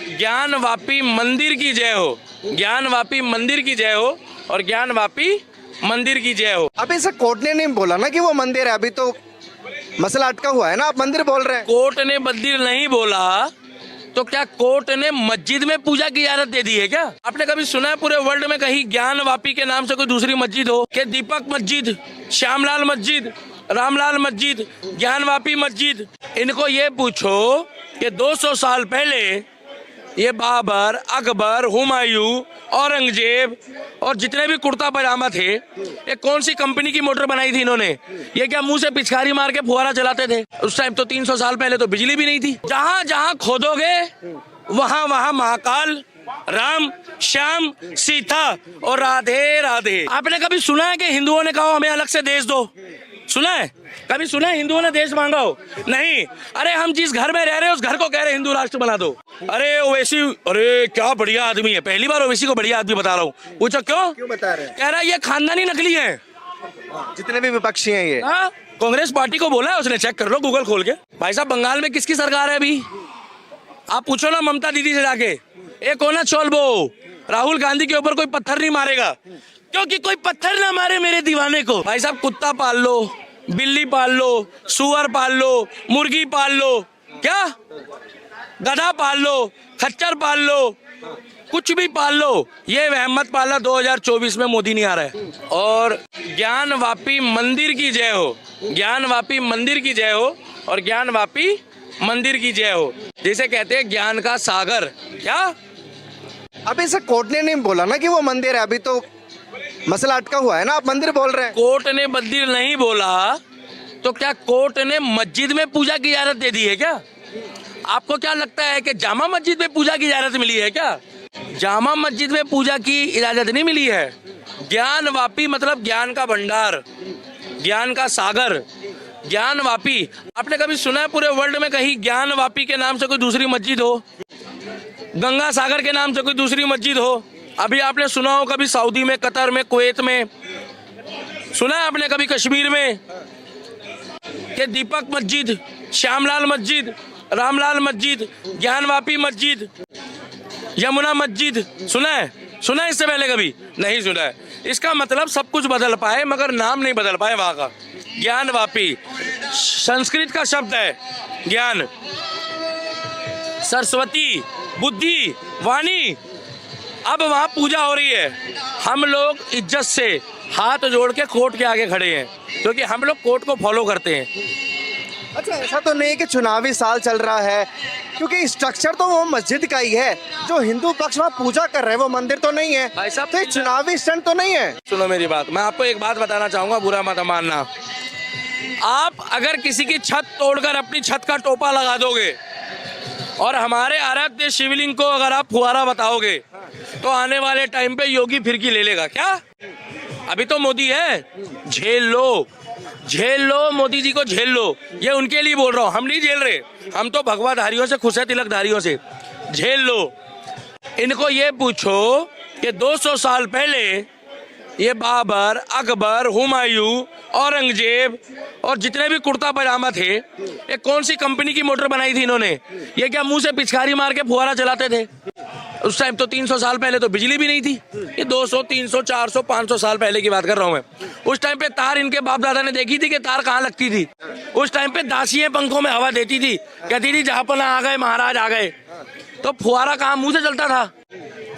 ज्ञानवापी मंदिर की जय हो, ज्ञानवापी मंदिर की जय हो और ज्ञानवापी मंदिर की जय हो। अभी इसे कोर्ट ने नहीं बोला ना कि वो मंदिर है, अभी तो मसला अटका हुआ है ना, आप मंदिर बोल रहे हैं। कोर्ट ने मंदिर नहीं बोला तो क्या कोर्ट ने मस्जिद में पूजा की इजाजत दे दी है क्या? आपने कभी सुना है पूरे वर्ल्ड में कहीं ज्ञानवापी के नाम से कोई दूसरी मस्जिद हो? कि दीपक मस्जिद, श्यामलाल मस्जिद, रामलाल मस्जिद, ज्ञानवापी मस्जिद। इनको ये पूछो कि 200 साल पहले ये बाबर, अकबर, हुमायूं, औरंगजेब और जितने भी कुर्ता पजामा थे, ये कौन सी कंपनी की मोटर बनाई थी इन्होंने? ये क्या मुंह से पिचकारी मार के फुहारा चलाते थे? उस टाइम तो 300 साल पहले तो बिजली भी नहीं थी। जहां जहां खोदोगे वहां वहां महाकाल, राम, श्याम, सीता और राधे राधे। आपने कभी सुना है कि हिंदुओं ने कहा हमें अलग से देश दो? सुना है? कभी सुना है हिंदुओं ने देश मांगा हो? नहीं। अरे हम जिस घर में रह रहे हैं उस घर को कह रहे हिंदू राष्ट्र बना दो। अरे ओवैसी, अरे क्या बढ़िया आदमी है, पहली बार ओवैसी को बढ़िया आदमी बता रहा हूँ। पूछो क्यों बता रहे हैं? कह रहा है ये खानदानी नकली है। जितने भी विपक्षी हैं ये। कांग्रेस पार्टी को बोला है उसने, चेक कर लो गूगल खोल के। भाई साहब बंगाल में किसकी सरकार है अभी? आप पूछो ना ममता दीदी से जाके। एक होना चोलबो, राहुल गांधी के ऊपर कोई पत्थर नहीं मारेगा क्योंकि कोई पत्थर ना मारे मेरे दीवाने को। भाई साहब कुत्ता पाल लो, बिल्ली पाल लो, सुअर पाल लो, मुर्गी पाल लो, क्या गधा पाल लो, खच्चर पाल लो, कुछ भी पाल लो, ये वहम मत पालना 2024 में मोदी नहीं आ रहा है। और ज्ञानवापी मंदिर की जय हो, ज्ञानवापी मंदिर की जय हो और ज्ञानवापी मंदिर की जय हो। जैसे कहते हैं ज्ञान का सागर। क्या अभी इसे कोर्ट ने नहीं बोला ना कि वो मंदिर है, अभी तो मसला अटका हुआ है ना, आप मंदिर बोल रहे हैं। कोर्ट ने मंदिर नहीं बोला तो क्या कोर्ट ने मस्जिद में पूजा की इजाजत दे दी है क्या? आपको क्या लगता है कि जामा मस्जिद में पूजा की इजाजत मिली है क्या? जामा मस्जिद में पूजा की इजाजत नहीं मिली है। ज्ञानवापी मतलब ज्ञान का भंडार, ज्ञान का सागर, ज्ञानवापी। आपने कभी सुना है पूरे वर्ल्ड में कहीं ज्ञानवापी के नाम से कोई दूसरी मस्जिद हो? गंगा सागर के नाम से कोई दूसरी मस्जिद हो? अभी आपने सुना हो कभी सऊदी में, कतर में, कुवैत में? सुना है आपने कभी कश्मीर में कि दीपक मस्जिद, श्यामलाल मस्जिद, रामलाल मस्जिद, ज्ञानवापी मस्जिद, यमुना मस्जिद? सुना है? सुना है इससे पहले कभी? नहीं सुना है। इसका मतलब सब कुछ बदल पाए मगर नाम नहीं बदल पाए वहां का। ज्ञानवापी संस्कृत का शब्द है ज्ञान, सरस्वती, बुद्धि, वाणी। अब वहां पूजा हो रही है। हम लोग इज्जत से हाथ जोड़ के कोर्ट के आगे खड़े हैं क्योंकि हम लोग कोर्ट को फॉलो करते हैं। अच्छा, ऐसा तो नहीं है कि चुनावी साल चल रहा है, क्योंकि स्ट्रक्चर तो वो मस्जिद का ही है, जो हिंदू पक्ष में पूजा कर रहे हैं वो मंदिर तो नहीं है। भाई साहब तो चुनावी स्टंट तो नहीं है। सुनो मेरी बात, मैं आपको एक बात बताना चाहूंगा, बुरा मत मानना। आप अगर किसी की छत तोड़कर अपनी छत का टोपा लगा दोगे और हमारे आराध्य शिवलिंग को अगर आप फुहारा बताओगे तो आने वाले टाइम पे योगी फिरकी ले लेगा क्या? अभी तो मोदी है, झेल लो, झेल लो, मोदी जी को झेल लो। ये उनके लिए बोल रहा हूँ, हम नहीं झेल रहे, हम तो भगवाधारियों से खुश है, तिलकधारियों से। झेल लो। इनको ये पूछो कि 200 साल पहले ये बाबर, अकबर, हुमायूं, औरंगजेब और जितने भी कुर्ता पजामा थे, ये कौन सी कंपनी की मोटर बनाई थी इन्होंने? ये क्या मुंह से पिचकारी मार के फुहारा चलाते थे? उस टाइम तो 300 साल पहले तो बिजली भी नहीं थी। ये 200, 300, 400, 500 साल पहले की बात कर रहा हूँ मैं। उस टाइम पे तार इनके बाप दादा ने देखी थी कि तार कहाँ लगती थी। उस टाइम पे दासियां पंखों में हवा देती थी, कहती थी जहापना आ गए महाराज आ गए। तो फुहारा कहाँ मुंह से चलता था?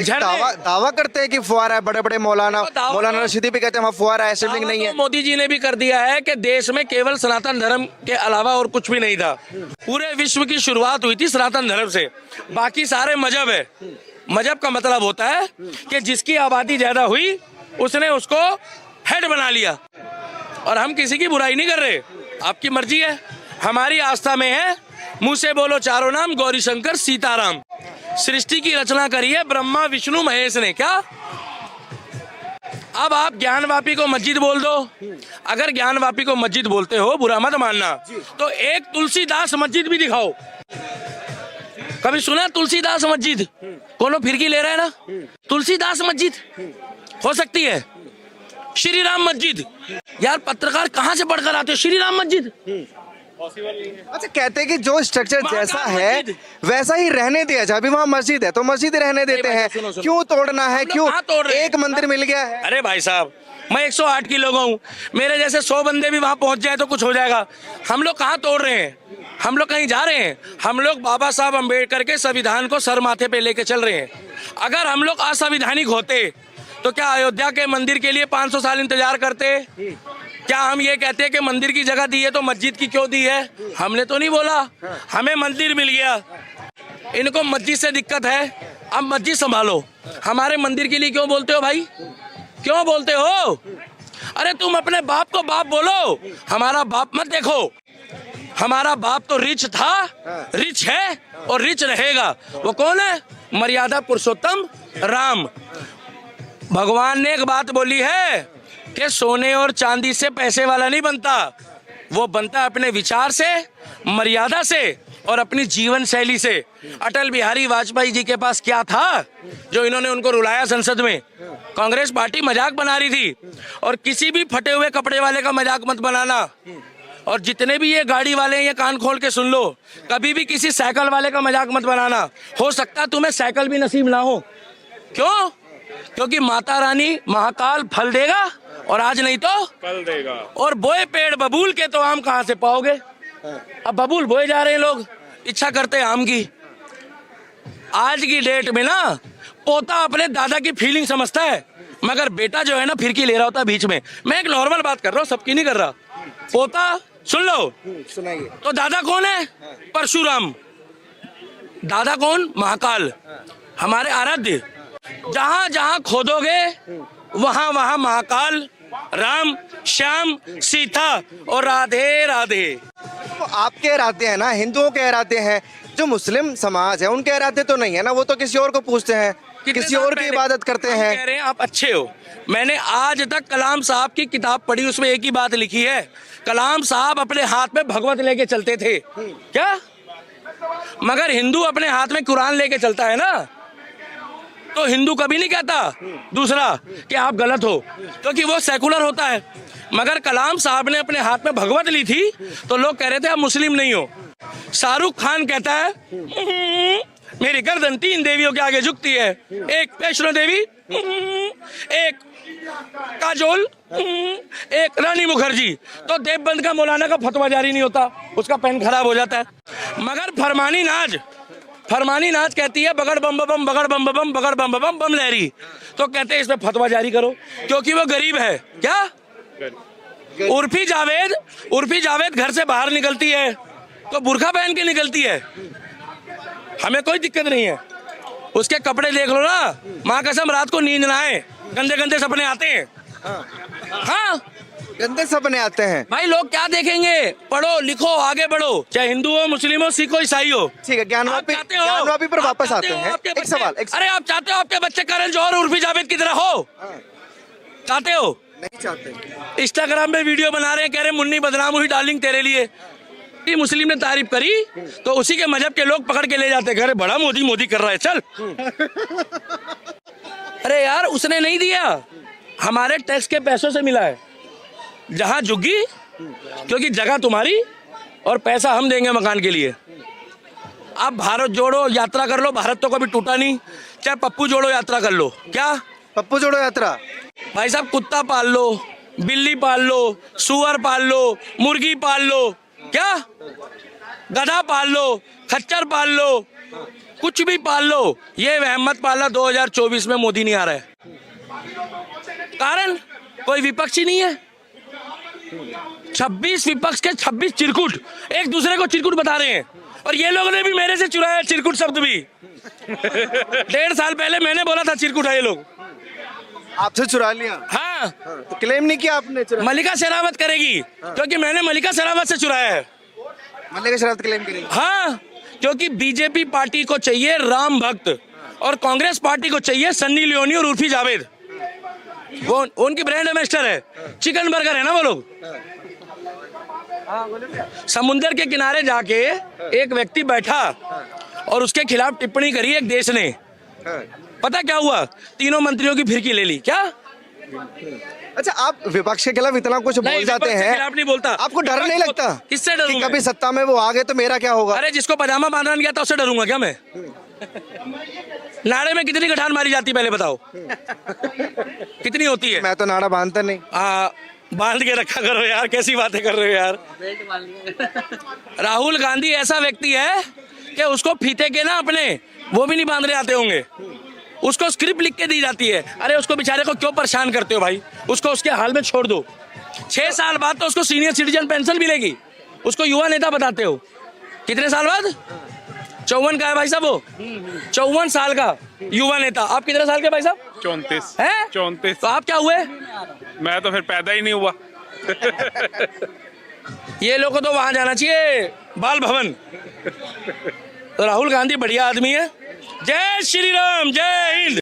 दावा करते हैं कि फुहारा है, बड़े बड़े मौलाना रशीदी भी कहते हैं वहाँ फुहारा है, शिवलिंग नहीं है। मोदी जी ने भी कर दिया है कि देश में केवल सनातन धर्म के अलावा और कुछ भी नहीं था। पूरे विश्व की शुरुआत हुई थी सनातन धर्म से, बाकी सारे मजहब है। मजहब का मतलब होता है कि जिसकी आबादी ज्यादा हुई उसने उसको हेड बना लिया। और हम किसी की बुराई नहीं कर रहे, आपकी मर्जी है। हमारी आस्था में है, मुंह से बोलो चारों नाम, गौरी शंकर सीताराम। सृष्टि की रचना करी है ब्रह्मा विष्णु महेश ने। क्या अब आप ज्ञानवापी को मस्जिद बोल दो? अगर ज्ञानवापी को मस्जिद बोलते हो, बुरा मत मानना, तो एक तुलसीदास मस्जिद भी दिखाओ। कभी सुना तुलसीदास मस्जिद? कोनो फिरकी ले रहा है ना? तुलसीदास मस्जिद हो सकती है। श्री राम मस्जिद, यार पत्रकार कहाँ से पढ़कर आते हो? श्री राम मस्जिद अच्छा, कहते हैं कि जो स्ट्रक्चर वहाँ जैसा कहाँ है मस्जिद? वैसा ही रहने दिया जाए। अभी वहाँ मस्जिद है तो मस्जिद रहने देते भाई, हैं, सुनो, सुनो। क्यों तोड़ना है? लोग क्यों कहाँ तोड़ रहे हैं? एक मंदिर मिल गया है? अरे भाई साहब, मैं 108 किलो का हूँ, मेरे जैसे 100 बंदे भी वहां पहुंच जाए तो कुछ हो जाएगा। हम लोग कहाँ तोड़ रहे हैं? हम लोग कहीं जा रहे हैं? हम लोग बाबा साहब अम्बेडकर के संविधान को सर माथे पे लेके चल रहे हैं। अगर हम लोग असंवैधानिक होते तो क्या अयोध्या के मंदिर के लिए 500 साल इंतजार करते? क्या हम ये कहते हैं कि मंदिर की जगह दी है तो मस्जिद की क्यों दी है? हमने तो नहीं बोला, हमें मंदिर मिल गया। इनको मस्जिद से दिक्कत है, अब मस्जिद संभालो। हमारे मंदिर के लिए क्यों बोलते हो भाई? क्यों बोलते हो? अरे तुम अपने बाप को बाप बोलो, हमारा बाप मत देखो। हमारा बाप तो रिच था, रिच है और रिच रहेगा। वो कौन है? मर्यादा पुरुषोत्तम राम। भगवान ने एक बात बोली है कि सोने और चांदी से पैसे वाला नहीं बनता, वो बनता अपने विचार से, मर्यादा से और अपनी जीवन शैली से। अटल बिहारी वाजपेयी जी के पास क्या था जो इन्होंने उनको रुलाया संसद में? कांग्रेस पार्टी मजाक बना रही थी। और किसी भी फटे हुए कपड़े वाले का मजाक मत बनाना। और जितने भी ये गाड़ी वाले हैं, ये कान खोल के सुन लो, कभी भी किसी साइकिल वाले का मजाक मत बनाना। हो सकता तुम्हें साइकिल भी नसीब ना हो। क्यों? क्योंकि माता रानी महाकाल फल देगा और आज नहीं तो कल देगा। और बोए पेड़ बबूल के तो आम कहाँ से पाओगे? अब बबूल बोए जा रहे हैं लोग, इच्छा करते हैं आम की। आज की डेट में ना पोता अपने दादा की फीलिंग समझता है, मगर बेटा जो है ना फिरकी ले रहा होता है बीच में। मैं एक नॉर्मल बात कर रहा हूँ, सबकी नहीं कर रहा। पोता सुन लो, सुनाइए। तो दादा कौन है? परशुराम। दादा कौन? महाकाल, हमारे आराध्य। जहां जहां खोदोगे वहां वहां महाकाल, राम, श्याम, सीता और राधे राधे। तो आपके इरादे हैं ना, हिंदुओं के इरादे हैं, जो मुस्लिम समाज है उनके इरादे तो नहीं है ना, वो तो किसी और को पूछते हैं, किसी और की इबादत करते हम हैं। कह रहे हैं आप अच्छे हो। मैंने आज तक कलाम साहब की किताब पढ़ी, उसमें एक ही बात लिखी है, कलाम साहब अपने हाथ में भगवत लेके चलते थे। क्या? मगर हिंदू अपने हाथ में कुरान लेके चलता है ना, तो हिंदू कभी नहीं कहता दूसरा कि आप गलत हो, क्योंकि वो सेकुलर होता है। मगर कलाम साहब ने अपने हाथ में भगवत ली थी तो लोग कह रहे थे आप मुस्लिम नहीं हो। शाहरुख खान कहता है मेरी गर्दन 3 देवियों के आगे झुकती है, एक वैष्णो देवी, एक काजोल, एक रानी मुखर्जी। तो देवबंद का मौलाना का फतवा जारी नहीं होता, उसका पेन खराब हो जाता है। मगर फरमानी नाज कहती है बगड़ बम बम बगड़ बम बम बगड़ बम बम बम लहरी, तो कहते हैं इसमें फतवा जारी करो, क्योंकि वो गरीब है। क्या? उर्फी जावेद घर से बाहर निकलती है तो बुर्खा पहन के निकलती है, हमें कोई दिक्कत नहीं है। उसके कपड़े देख लो ना, माँ कसम रात को नींद ना आए, गंदे गंदे सपने आते हैं। हाँ, गंदे सपने आते हैं भाई लोग क्या देखेंगे? पढ़ो लिखो आगे बढ़ो, चाहे हिंदू हो, मुस्लिम हो, सिख हो, ईसाई हो। ठीक है, ज्ञानवापी पर वापस आते हैं। एक सवाल, अरे आप चाहते हो आपके बच्चे करण जौहर और उर्फी जावेद की तरह हो? चाहते हो? नहीं चाहते। इंस्टाग्राम पे वीडियो बना रहे हैं, कह रहे मुन्नी बदनाम हुई डार्लिंग तेरे लिए। मुस्लिम ने तारीफ करी तो उसी के मजहब के लोग पकड़ के ले जाते, कह रहे बड़ा मोदी कर रहा है, चल। अरे यार उसने नहीं दिया, हमारे टैक्स के पैसों से मिला है। जहां झुग्गी, क्योंकि जगह तुम्हारी और पैसा हम देंगे मकान के लिए। आप भारत जोड़ो यात्रा कर लो, भारत तो कभी टूटा नहीं, चाहे पप्पू जोड़ो यात्रा कर लो। क्या? पप्पू जोड़ो यात्रा। भाई साहब कुत्ता पाल लो, बिल्ली पाल लो, सुअर पाल लो, मुर्गी पाल लो, क्या गधा पाल लो, खच्चर पाल लो, कुछ भी पाल लो, ये वहम मत पालना 2024 में मोदी नहीं आ रहा है। कारण कोई विपक्ष ही नहीं है। 26 विपक्ष के 26 चिरकुट एक दूसरे को चिरकुट बता रहे हैं, और ये लोगों ने भी मेरे से चुराया चिरकुट शब्द भी। 1.5 साल पहले मैंने बोला था चिरकुट है ये लोग, आपसे चुरा लिया। हाँ, तो क्लेम नहीं किया आपने चुरा? मल्लिका शेरावत करेगी, क्योंकि मैंने मल्लिका शेरावत से चुराया है। मल्लिका शेरावत क्लेम करेगी? हाँ, क्योंकि बीजेपी पार्टी को चाहिए राम भक्त और कांग्रेस पार्टी को चाहिए सन्नी लियोनी और उर्फी जावेद। वो उनकी ब्रांड एम्बेसडर है, चिकन बर्गर है ना वो लोग। समुंदर के किनारे जाके एक व्यक्ति बैठा और उसके खिलाफ टिप्पणी करी एक देश ने, पता क्या हुआ? तीनों मंत्रियों की फिरकी ले ली। क्या? अच्छा, आप विपक्ष के खिलाफ इतना कुछ नहीं, बोल जाते विपक्ष के हैं, खिलाफ नहीं बोलता। आपको डर नहीं विपक्ष लगता किससे कि डरूं कभी मैं? सत्ता में वो आ गए तो मेरा क्या होगा? अरे जिसको पजामा बांधना नहीं आता उससे डरूंगा क्या मैं? नाड़े में कितनी गठान मारी जाती है पहले बताओ? कितनी होती है? मैं तो नाड़ा बांधता नहीं। बांध के रखा करो यार, कैसी बातें कर रहे हो यार। राहुल गांधी ऐसा व्यक्ति है कि उसको फीते के ना अपने वो भी नहीं बांधने आते होंगे, उसको स्क्रिप्ट लिख के दी जाती है। अरे उसको बेचारे को क्यों परेशान करते हो भाई, उसको उसके हाल में छोड़ दो। 6 साल बाद तो उसको सीनियर सिटीजन पेंशन मिलेगी, उसको युवा नेता बताते हो। कितने साल बाद? 54 का है भाई साहब वो, 54 साल का युवा नेता। आप कितने साल के भाई साहब? 34 है 34। तो आप क्या हुए? मैं तो फिर पैदा ही नहीं हुआ। ये लोग को तो वहां जाना चाहिए, बाल भवन। तो राहुल गांधी बढ़िया आदमी है। जय श्री राम, जय हिंद।